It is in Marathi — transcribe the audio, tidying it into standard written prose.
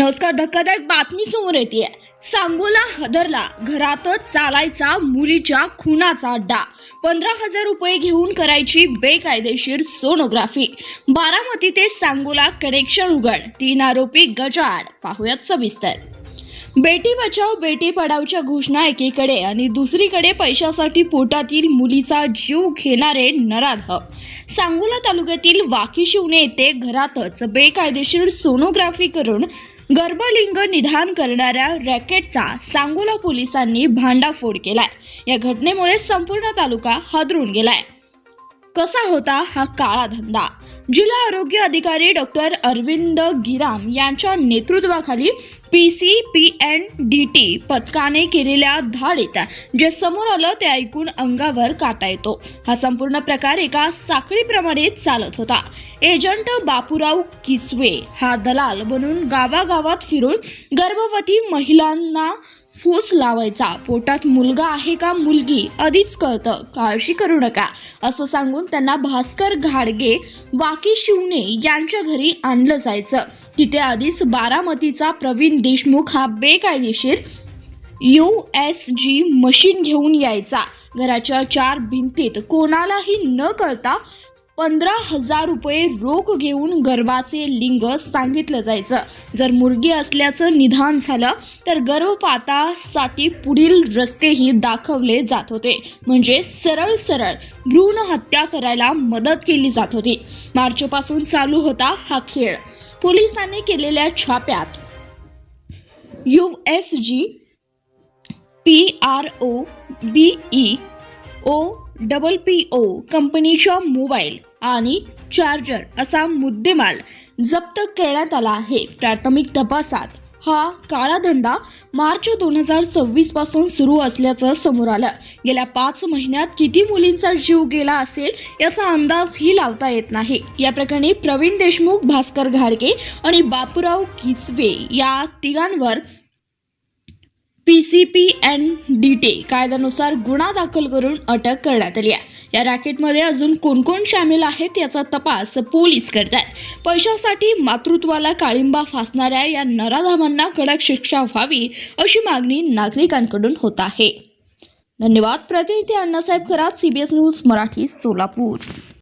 नमस्कार. धक्कादायक बातमी समोर येते. सांगोला हदरला घरातच चालायचा मुलीच्या खुनाचा अड्डा. 15,000 रुपये घेऊन करायची बेकायदेशीर सोनोग्राफी. बारामती ते सांगोला कनेक्शन उघड. 3 आरोपी गजाआड. पाहुयात सविस्तर. बेटी बचाओ बेटी पढाओच्या घोषणा एकीकडे आणि दुसरीकडे पैशासाठी पोटातील मुलीचा जीव घेणारे नराधम. सांगोला तालुक्यातील वाकीशिवणे येथे घरातच बेकायदेशीर सोनोग्राफी करून गर्भलिंग निदान करणाऱ्या रॅकेटचा सांगोला पोलिसांनी भांडाफोड केलाय. या घटनेमुळे संपूर्ण तालुका हादरून गेलाय. कसा होता हा काळा धंदा? जिल्हा आरोग्य अधिकारी डॉक्टर अरविंद गिराम यांच्या नेतृत्वाखाली PCPNDT पथकाने केलेल्या धाडीत जे समोर आलं ते ऐकून अंगावर काटा येतो. हा संपूर्ण प्रकार एका साखळीप्रमाणे चालत होता. एजंट बापूराव किसवे हा दलाल बनून गावागावात फिरून गर्भवती महिलांना फूस लावायचा. पोटात मुलगा आहे का मुलगी आधीच कळतं, काळजी करू नका असं सांगून त्यांना भास्कर घाडगे वाकीशिवणे यांच्या घरी आणलं जायचं. तिथे आधीच बारामतीचा प्रवीण देशमुख हा बेकायदेशीर USG मशीन घेऊन यायचा. घराच्या 4 भिंतीत कोणालाही न कळता 15,000 रुपये रोख घेऊन गर्भाचे लिंग सांगितलं जायचं. जर मुलगी असल्याचं निदान झालं तर गर्भपातासाठी पुढील रस्तेही दाखवले जात होते. म्हणजे सरळ भ्रूण हत्या करायला मदत केली जात होती. मार्चपासून चालू होता हा खेळ. पोलिसांनी केलेल्या छाप्यात USG PROBEOPPO कंपनीच्या मोबाईल आणि चार्जर असा मुद्देमाल जप्त करण्यात आला आहे. प्राथमिक तपासात हा काळा धंदा मार्च 2024 पासून सुरू असल्याचं समोर आलं. गेल्या 5 महिन्यात किती मुलींचा जीव गेला असेल याचा अंदाजही लावता येत नाही. या प्रकरणी प्रवीण देशमुख, भास्कर घाडगे आणि बापूराव किसवे या तिघांवर PCPNDT कायद्यानुसार गुन्हा दाखल करून अटक करण्यात आली आहे. या रॅकेटमध्ये अजून कोण सामील आहेत याचा तपास पोलीस करतात. पैशासाठी मातृत्वाला काळिंबा फासणाऱ्या या नराधमांना कडक शिक्षा व्हावी अशी मागणी नागरिकांकडून होत आहे. धन्यवाद. प्रतिनिधी अण्णासाहेब खरात, CBS न्यूज मराठी, सोलापूर.